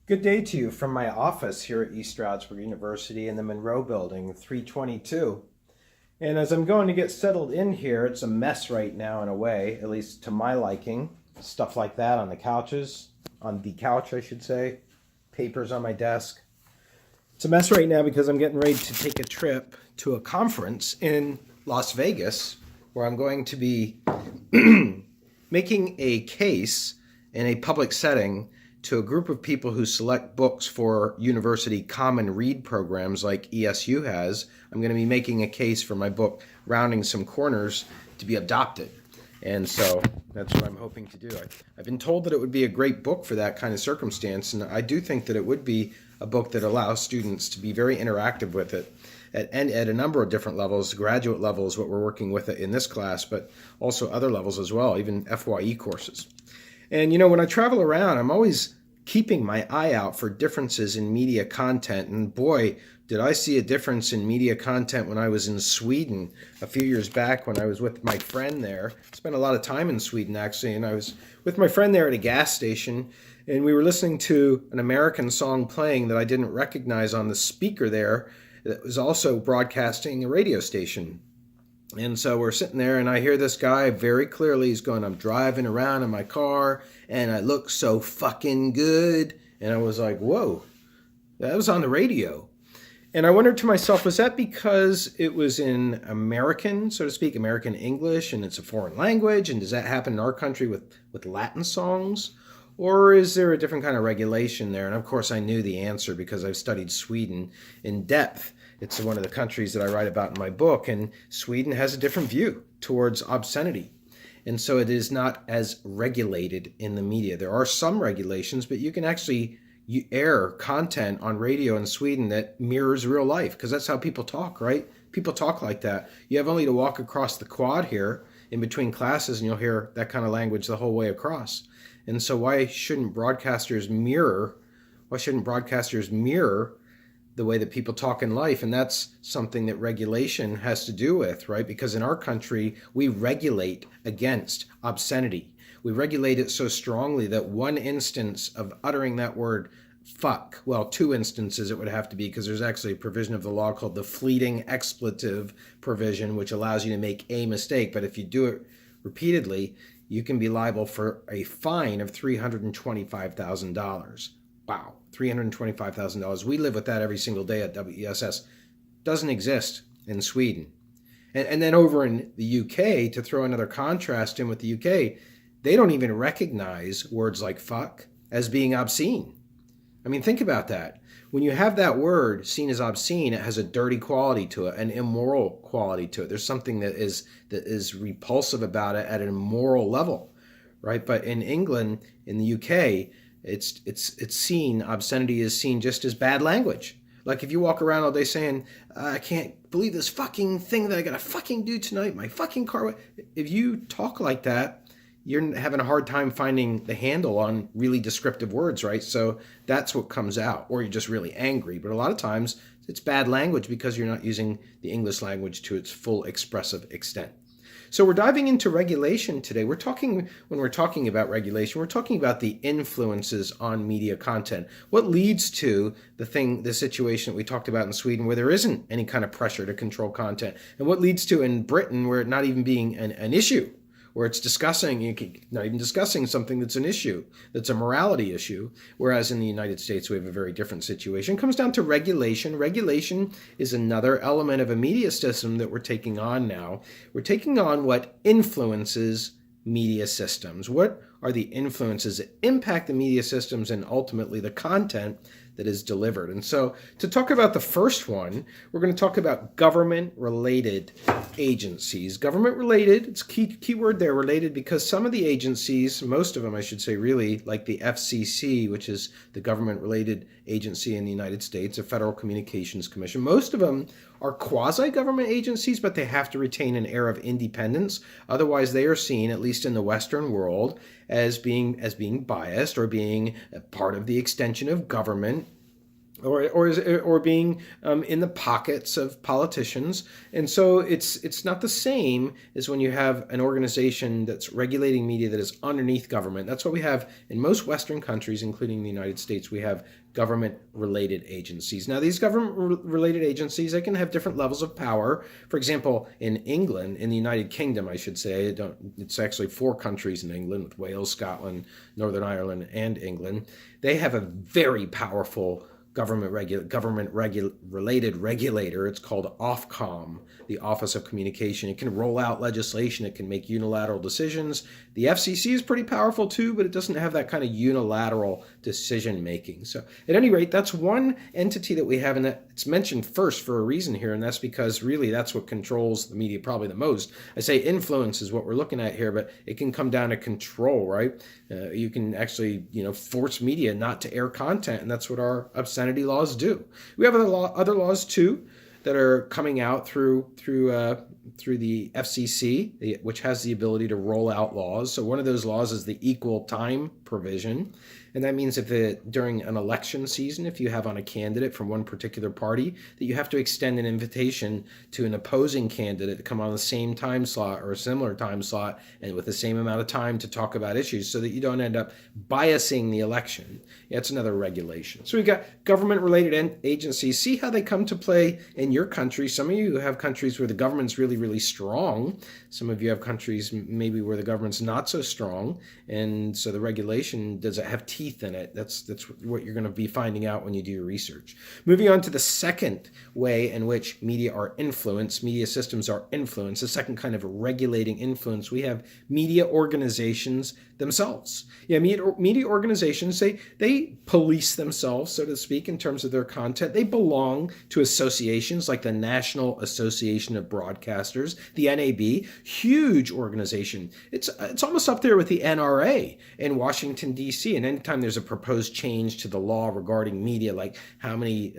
Good day to you from my office here at East Stroudsburg University in the Monroe Building, 322. And as I'm going to get settled in here, it's a mess right now in a way, at least to my liking. Stuff like that on the couches, on the couch, I should say. Papers on my desk. It's a mess right now because I'm getting ready to take a trip to a conference in Las Vegas where I'm going to be making a case in a public setting to a group of people who select books for university common read programs like ESU has. I'm going to be making a case for my book, Rounding Some Corners, to be adopted. And so that's what I'm hoping to do. I've been told that it would be a great book for that kind of circumstance, and I do think that it would be a book that allows students to be very interactive with it at a number of different levels. Graduate levels, what we're working with in this class, but also other levels as well, even FYE courses. And when I travel around, I'm always keeping my eye out for differences in media content. And boy, did I see a difference in media content when I was in Sweden a few years back when I was with my friend there. I spent a lot of time in Sweden, actually, and I was with my friend there at a gas station, and we were listening to an American song playing that I didn't recognize on the speaker there that was also broadcasting a radio station. And so we're sitting there and I hear this guy very clearly. He's going, "I'm driving around in my car and I look so fucking good." And I was like, whoa, that was on the radio. And I wondered to myself, was that because it was in American, so to speak, American English, and it's a foreign language? And does that happen in our country with Latin songs? Or is there a different kind of regulation there? And of course, I knew the answer because I've studied Sweden in depth. It's one of the countries that I write about in my book, and Sweden has a different view towards obscenity. And so it is not as regulated in the media. There are some regulations, but you can actually air content on radio in Sweden that mirrors real life, because that's how people talk, right? People talk like that. You have only to walk across the quad here in between classes and you'll hear that kind of language the whole way across. And so why shouldn't broadcasters mirror the way that people talk in life? And that's something that regulation has to do with, right? Because in our country, we regulate against obscenity. We regulate it so strongly that one instance of uttering that word fuck, well, two instances it would have to be, because there's actually a provision of the law called the fleeting expletive provision, which allows you to make a mistake. But if you do it repeatedly, you can be liable for a fine of $325,000. Wow, $325,000. We live with that every single day at WESS. Doesn't exist in Sweden. And then over in the UK, to throw another contrast in with the UK, they don't even recognize words like fuck as being obscene. I mean, think about that. When you have that word seen as obscene, it has a dirty quality to it, an immoral quality to it. There's something that is repulsive about it at an immoral level, right? But in England, in the UK, it's seen, obscenity is seen just as bad language. Like if you walk around all day saying, "I can't believe this fucking thing that I gotta fucking do tonight, my fucking car." If you talk like that, you're having a hard time finding the handle on really descriptive words, right? So that's what comes out. Or you're just really angry. But a lot of times it's bad language because you're not using the English language to its full expressive extent. So we're diving into regulation today. When we're talking about regulation, we're talking about the influences on media content. What leads to the situation that we talked about in Sweden where there isn't any kind of pressure to control content? And what leads to in Britain where it not even being an issue? Where it's not even discussing something that's an issue, that's a morality issue, whereas in the United States we have a very different situation. It comes down to regulation. Regulation is another element of a media system that we're taking on now. We're taking on what influences media systems. What are the influences that impact the media systems and ultimately the content that is delivered? And so to talk about the first one, we're going to talk about government-related agencies. Government-related, it's key word there, related, because some of the agencies, most of them I should say really, like the FCC, which is the government-related agency in the United States, the Federal Communications Commission, most of them are quasi-government agencies, but they have to retain an air of independence. Otherwise, they are seen, at least in the Western world, as being biased or being a part of the extension of government. or being in the pockets of politicians. And so it's not the same as when you have an organization that's regulating media that is underneath government. That's what we have in most Western countries, including the United States. We have government-related agencies. Now, these government-related agencies, they can have different levels of power. For example, in England, in the United Kingdom, I should say, it's actually 4 countries in England, with Wales, Scotland, Northern Ireland, and England. They have a very powerful government-related regulator. It's called Ofcom, the Office of Communication. It can roll out legislation. It can make unilateral decisions. The FCC is pretty powerful too, but it doesn't have that kind of unilateral decision making. So at any rate, that's one entity that we have, and that it's mentioned first for a reason here, and that's because really that's what controls the media probably the most. I say influence is what we're looking at here, but it can come down to control, right? You can actually, force media not to air content, and that's what our obscenity laws do. We have other laws too that are coming out through the FCC, which has the ability to roll out laws. So one of those laws is the equal time provision. And that means during an election season, if you have on a candidate from one particular party, that you have to extend an invitation to an opposing candidate to come on the same time slot or a similar time slot and with the same amount of time to talk about issues so that you don't end up biasing the election. That's another regulation. So we've got government-related agencies. See how they come to play in your country. Some of you have countries where the government's really, really strong. Some of you have countries maybe where the government's not so strong. And so the regulation, does it have teeth in it? That's what you're going to be finding out when you do your research. Moving on to the second way in which media are influenced, media systems are influenced, the second kind of regulating influence, we have media organizations themselves. Media organizations, they police themselves, so to speak, in terms of their content. They belong to associations like the National Association of Broadcasters, the NAB, huge organization. It's almost up there with the NRA in Washington, D.C. And anytime there's a proposed change to the law regarding media, like how many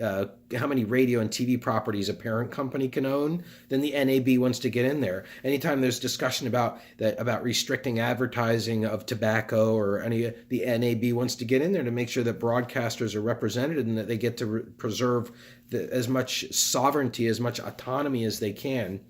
radio and TV properties a parent company can own, then the NAB wants to get in there. Anytime there's discussion about restricting advertising of tobacco or the NAB wants to get in there to make sure that broadcasters are represented and that they get to preserve as much sovereignty, as much autonomy as they can.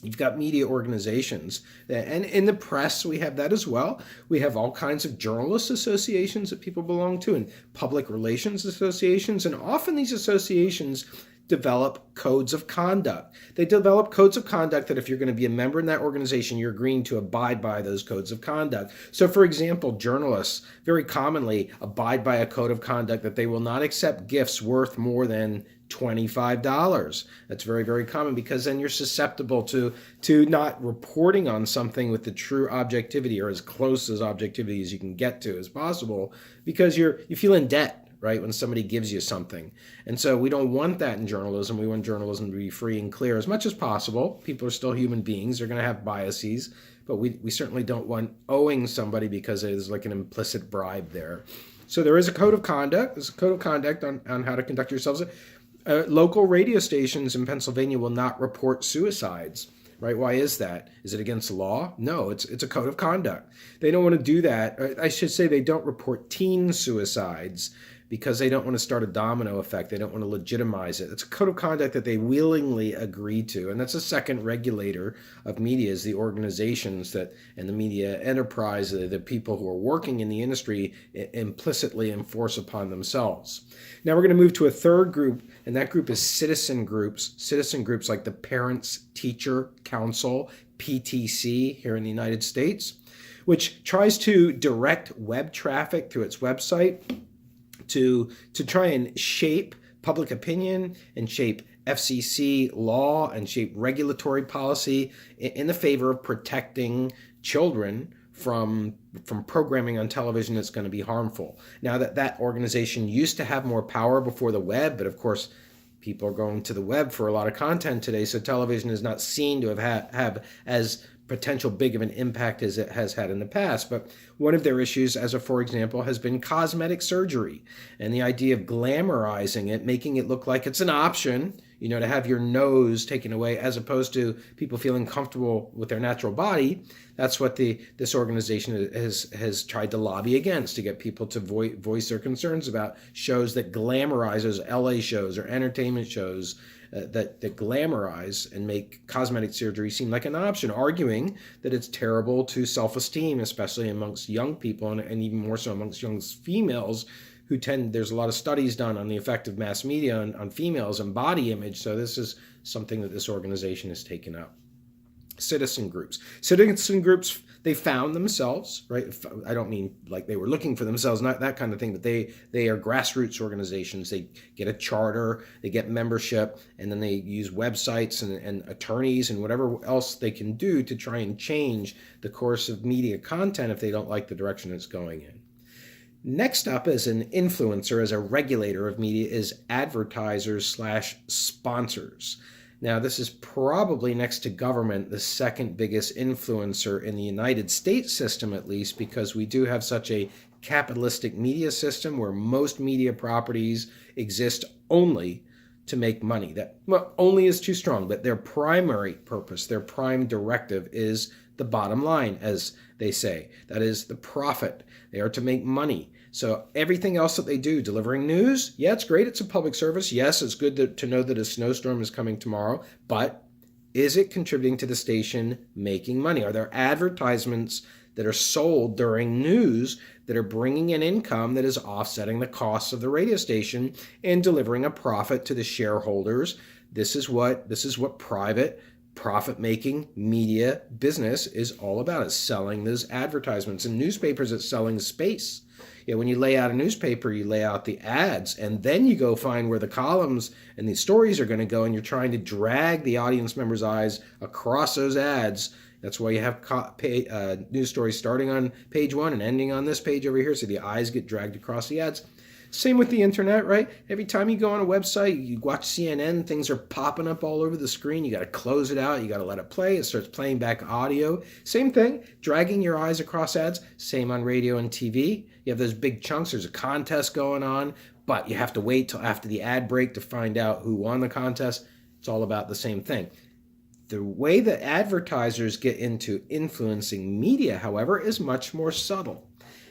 You've got media organizations, and in the press we have that as well. We have all kinds of journalists associations that people belong to, and public relations associations, and often these associations develop codes of conduct. They develop codes of conduct that if you're going to be a member in that organization, you're agreeing to abide by those codes of conduct. So for example, journalists very commonly abide by a code of conduct that they will not accept gifts worth more than $25. That's very, very common, because then you're susceptible to not reporting on something with the true objectivity, or as close as objectivity as you can get to as possible, because you feel in debt, right, when somebody gives you something. And so we don't want that in journalism. We want journalism to be free and clear as much as possible. People are still human beings. They're going to have biases, but we certainly don't want owing somebody because there's like an implicit bribe there. So there is a code of conduct. There's a code of conduct on how to conduct yourselves. Local radio stations in Pennsylvania will not report suicides, right? Why is that? Is it against the law? No, it's a code of conduct. They don't want to do that. I should say they don't report teen suicides because they don't want to start a domino effect. They don't want to legitimize it. It's a code of conduct that they willingly agree to. And that's a second regulator of media, is the organizations and the media enterprise, the people who are working in the industry implicitly enforce upon themselves. Now we're going to move to a third group, and that group is citizen groups. Citizen groups like the Parents Teacher Council, PTC, here in the United States, which tries to direct web traffic through its website to try and shape public opinion and shape FCC law and shape regulatory policy in the favor of protecting children from programming on television that's going to be harmful. Now that organization used to have more power before the web, but of course people are going to the web for a lot of content today, so television is not seen to have as potential big of an impact as it has had in the past. But one of their issues, for example, has been cosmetic surgery, and the idea of glamorizing it, making it look like it's an option. to have your nose taken away, as opposed to people feeling comfortable with their natural body. That's what this organization has tried to lobby against, to get people to voice their concerns about shows that glamorize, those LA shows or entertainment shows that glamorize and make cosmetic surgery seem like an option, arguing that it's terrible to self-esteem, especially amongst young people, and even more so amongst young females, who there's a lot of studies done on the effect of mass media on females and body image. So this is something that this organization has taken up. Citizen groups, they found themselves, right? I don't mean like they were looking for themselves, not that kind of thing, but they are grassroots organizations. They get a charter, they get membership, and then they use websites and attorneys and whatever else they can do to try and change the course of media content if they don't like the direction it's going in. Next up, as an influencer, as a regulator of media, is advertisers/sponsors. Now, this is probably, next to government, the second biggest influencer in the United States system, at least, because we do have such a capitalistic media system where most media properties exist only to make money. That, well, only is too strong, but their primary purpose, their prime directive is the bottom line, as they say. That is the profit. They are to make money. So everything else that they do, delivering news, yeah, it's great. It's a public service. Yes, it's good to know that a snowstorm is coming tomorrow. But is it contributing to the station making money? Are there advertisements that are sold during news that are bringing in income that is offsetting the costs of the radio station and delivering a profit to the shareholders? This is what private profit-making media business is all about. It's selling those advertisements. In newspapers, it's selling space. Yeah, when you lay out a newspaper, you lay out the ads, and then you go find where the columns and the stories are going to go, and you're trying to drag the audience member's eyes across those ads. That's why you have news stories starting on page 1 and ending on this page over here, so the eyes get dragged across the ads. Same with the internet, right? Every time you go on a website, you watch CNN, things are popping up all over the screen. You got to close it out. You got to let it play. It starts playing back audio. Same thing, dragging your eyes across ads. Same on radio and TV. You have those big chunks. There's a contest going on, but you have to wait till after the ad break to find out who won the contest. It's all about the same thing. The way that advertisers get into influencing media, however, is much more subtle.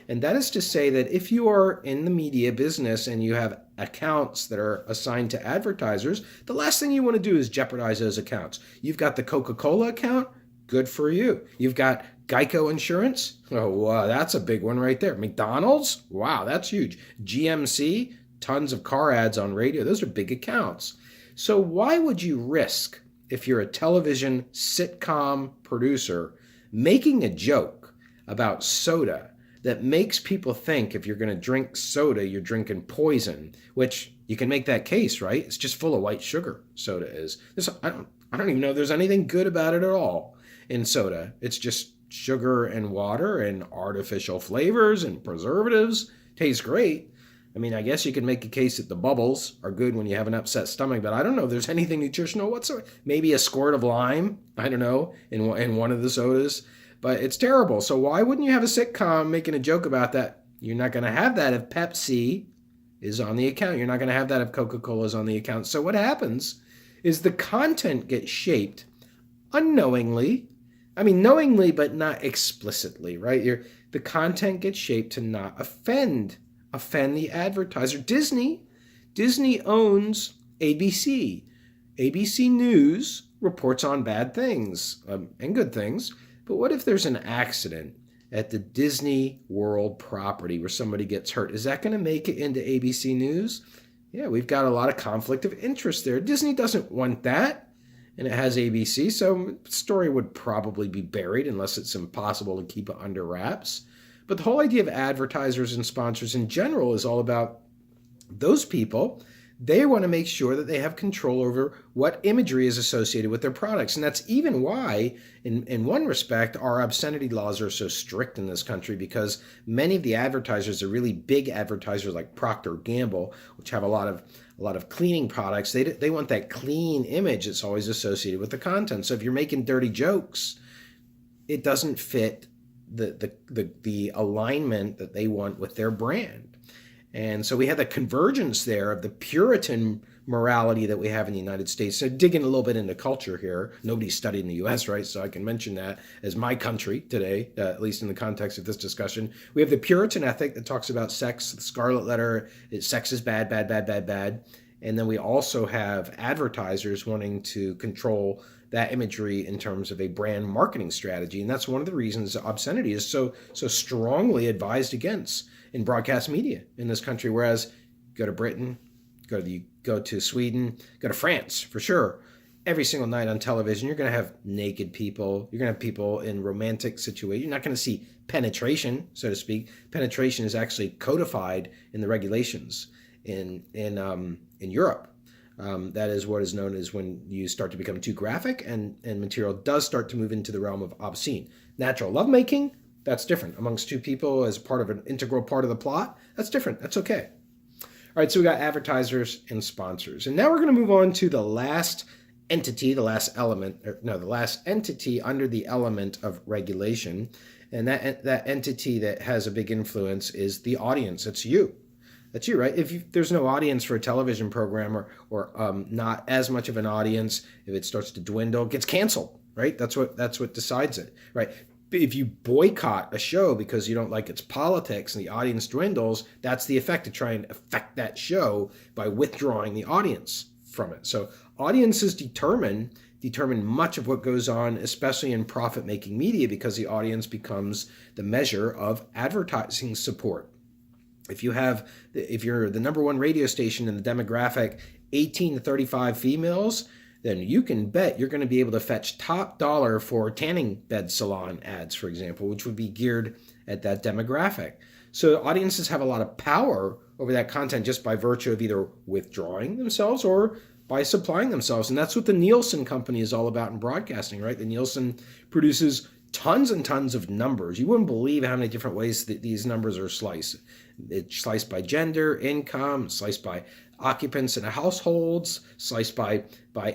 And that is to say that if you are in the media business and you have accounts that are assigned to advertisers, the last thing you want to do is jeopardize those accounts. You've got the Coca-Cola account, good for you. You've got Geico Insurance, oh, wow, that's a big one right there. McDonald's, wow, that's huge. GMC, tons of car ads on radio, those are big accounts. So why would you risk, if you're a television sitcom producer, making a joke about soda that makes people think if you're going to drink soda, you're drinking poison, which you can make that case, right? It's just full of white sugar, soda is. I don't even know if there's anything good about it at all in soda. It's just sugar and water and artificial flavors and preservatives. Tastes great. I mean, I guess you can make a case that the bubbles are good when you have an upset stomach, but I don't know if there's anything nutritional whatsoever. Maybe a squirt of lime, I don't know, in one of the sodas. But it's terrible. So why wouldn't you have a sitcom making a joke about that? You're not going to have that if Pepsi is on the account. You're not going to have that if Coca-Cola is on the account. So what happens is the content gets shaped unknowingly. I mean, knowingly, but not explicitly, right? The content gets shaped to not offend the advertiser. Disney owns ABC. ABC News reports on bad things and good things. But what if there's an accident at the Disney World property where somebody gets hurt? Is that going to make it into ABC News? Yeah, we've got a lot of conflict of interest there. Disney doesn't want that, and it has ABC, so the story would probably be buried unless it's impossible to keep it under wraps. But the whole idea of advertisers and sponsors in general is all about those people. They want to make sure that they have control over what imagery is associated with their products. And that's even why, in one respect, our obscenity laws are so strict in this country, because many of the advertisers are really big advertisers like Procter & Gamble, which have a lot of cleaning products. They want that clean image that's always associated with the content. So if you're making dirty jokes, it doesn't fit the alignment that they want with their brand. And so we had the convergence there of the Puritan morality that we have in the United States. So digging a little bit into culture here. Nobody's studied in the U.S., right? So I can mention that as my country today, at least in the context of this discussion. We have the Puritan ethic that talks about sex. The Scarlet Letter, sex is bad, bad, bad, bad, bad. And then we also have advertisers wanting to control that imagery in terms of a brand marketing strategy. And that's one of the reasons obscenity is so strongly advised against in broadcast media in this country. Whereas go to Britain, go to Sweden, go to France for sure. Every single night on television, you're going to have naked people. You're going to have people in romantic situations. You're not going to see penetration, so to speak. Penetration is actually codified in the regulations in Europe. That is what is known as when you start to become too graphic and material does start to move into the realm of obscene. Natural lovemaking, that's different. Amongst two people as part of an integral part of the plot, that's different. That's okay. All right, so we got advertisers and sponsors. And now we're going to move on to the last entity, the last entity under the element of regulation. And that entity that has a big influence is the audience. It's you. That's you, right? If there's no audience for a television program or not as much of an audience, if it starts to dwindle, it gets canceled, right? That's what decides it, right? If you boycott a show because you don't like its politics and the audience dwindles, that's the effect, to try and affect that show by withdrawing the audience from it. So audiences determine much of what goes on, especially in profit-making media, because the audience becomes the measure of advertising support. If you're the number one radio station in the demographic 18 to 35 females, then you can bet you're going to be able to fetch top dollar for tanning bed salon ads, for example, which would be geared at that demographic. So audiences have a lot of power over that content just by virtue of either withdrawing themselves or by supplying themselves. And that's what the Nielsen company is all about in broadcasting, right? The Nielsen produces tons and tons of numbers. You wouldn't believe how many different ways that these numbers are sliced. It's sliced by gender, income, sliced by occupants in households, sliced by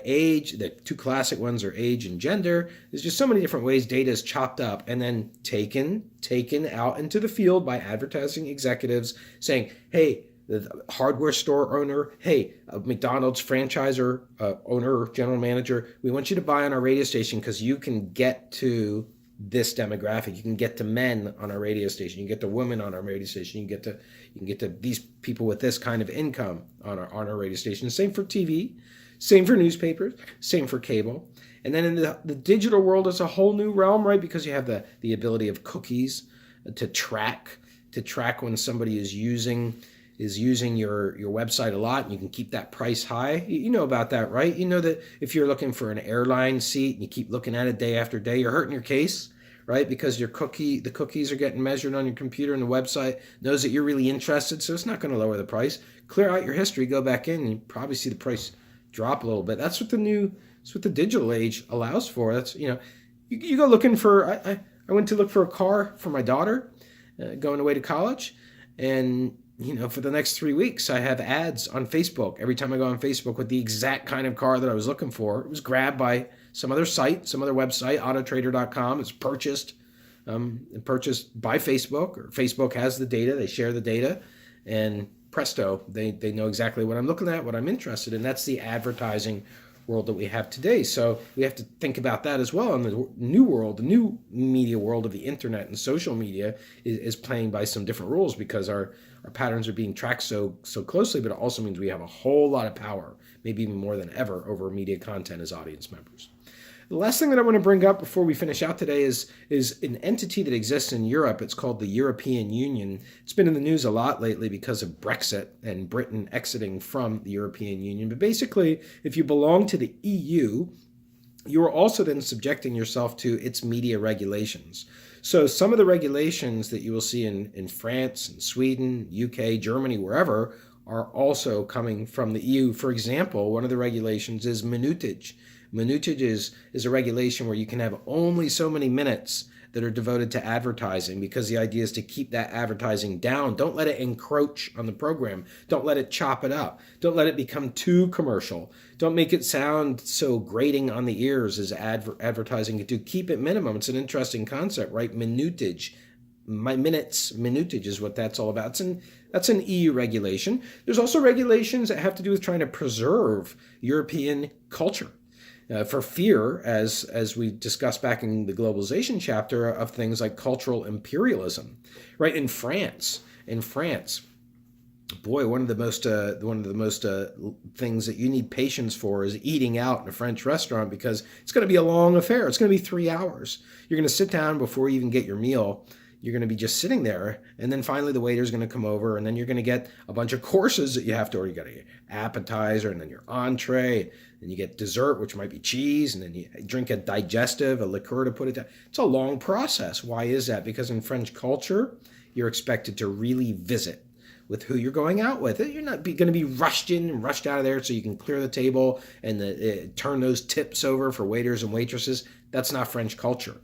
age. The two classic ones are age and gender. There's just so many different ways data is chopped up and then taken out into the field by advertising executives saying, hey, the hardware store owner, hey, a McDonald's franchisor owner, general manager, we want you to buy on our radio station because you can get to this demographic. You can get to men on our radio station. You can get to women on our radio station. You can get to these people with this kind of income on our radio station. Same for TV, same for newspapers, same for cable. And then in the digital world is a whole new realm, right? Because you have the ability of cookies to track when somebody is using your website a lot, and you can keep that price high. You know about that, right? You know that if you're looking for an airline seat and you keep looking at it day after day, you're hurting your case, right? Because the cookies are getting measured on your computer, and the website knows that you're really interested, so it's not going to lower the price. Clear out your history, go back in, and you probably see the price drop a little bit. That's what the digital age allows for. That's, you go looking for. I went to look for a car for my daughter going away to college, and for the next 3 weeks, I have ads on Facebook. Every time I go on Facebook with the exact kind of car that I was looking for, it was grabbed by some other site, some other website, autotrader.com. It's purchased by Facebook, or Facebook has the data. They share the data, and presto, they know exactly what I'm looking at, what I'm interested in. That's the advertising world that we have today. So we have to think about that as well. And the new world, the new media world of the internet and social media is playing by some different rules, because our patterns are being tracked so closely, but it also means we have a whole lot of power, maybe even more than ever, over media content as audience members. The last thing that I want to bring up before we finish out today is an entity that exists in Europe. It's called the European Union. It's been in the news a lot lately because of Brexit and Britain exiting from the European Union. But basically, if you belong to the EU, you are also then subjecting yourself to its media regulations. So some of the regulations that you will see in France, and Sweden, UK, Germany, wherever, are also coming from the EU. For example, one of the regulations is minutage. Minutage is a regulation where you can have only so many minutes that are devoted to advertising, because the idea is to keep that advertising down. Don't let it encroach on the program. Don't let it chop it up. Don't let it become too commercial. Don't make it sound so grating on the ears as advertising can do. Keep it minimum. It's an interesting concept, right? Minutage. Minutage is what that's all about. That's an EU regulation. There's also regulations that have to do with trying to preserve European culture. For fear, as we discussed back in the globalization chapter, of things like cultural imperialism, right? In France, boy, one of the most things that you need patience for is eating out in a French restaurant, because it's going to be a long affair. It's going to be 3 hours. You're going to sit down before you even get your meal. You're going to be just sitting there, and then finally the waiter's going to come over, and then you're going to get a bunch of courses that you have to order. You got your appetizer, and then your entree, and you get dessert, which might be cheese, and then you drink a digestive, a liqueur to put it down. It's a long process. Why is that? Because in French culture, you're expected to really visit with who you're going out with. You're not going to be rushed in and rushed out of there so you can clear the table and turn those tips over for waiters and waitresses. That's not French culture.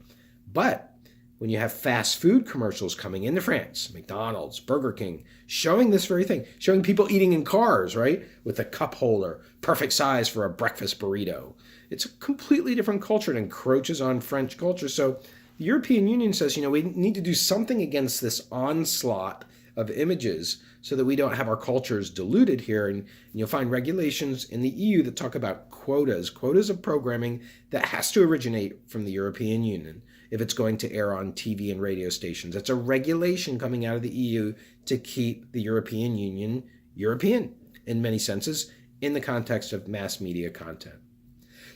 But when you have fast food commercials coming into France, McDonald's, Burger King, showing this very thing, showing people eating in cars, right, with a cup holder, perfect size for a breakfast burrito. It's a completely different culture. It encroaches on French culture. So the European Union says, we need to do something against this onslaught of images so that we don't have our cultures diluted here. And you'll find regulations in the EU that talk about quotas of programming that has to originate from the European Union if it's going to air on TV and radio stations. It's a regulation coming out of the EU to keep the European Union European in many senses in the context of mass media content.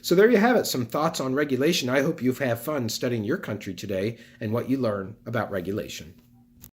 So there you have it, some thoughts on regulation. I hope you've had fun studying your country today and what you learn about regulation.